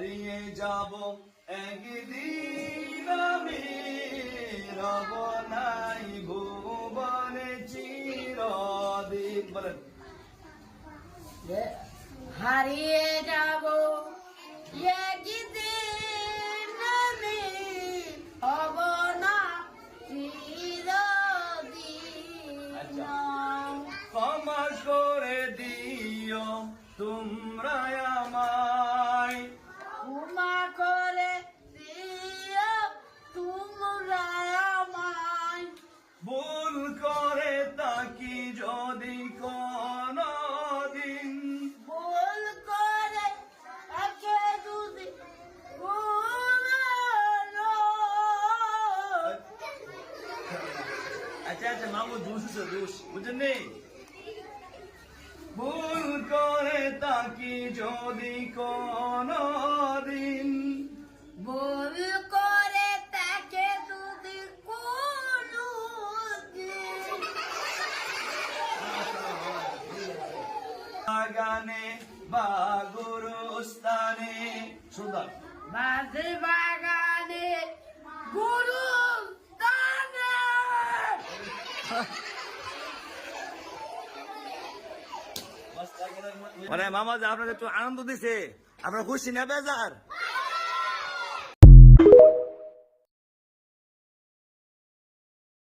হারিয়ে যাব একদিন আমি রব নাই ভুবনে চিরদিন। বলেন হারিয়ে যাব একদিন আমি হব না চিরদিন। ক্ষমা করে দিও তোমরা আমায়, ক্ষমা করে দিও তোমরা আমায়, ভুল করে তাকি যদি কোনদিন, ভুল করে তাকে যদি ভুলো। আচ্ছা আচ্ছা মামু দুষ বুঝেন নি? ভুল করে তাকি যদি কোনদিন, ভুল করে তাকে যদি কোনো দিন বাগানে বা গুরুস্থানে, সুন্দর মাঝে বাগানে গুরু স্থানে। মানে মামা যে আপনাদের একটু আনন্দ দিছে, আপনার খুশি না বেজার?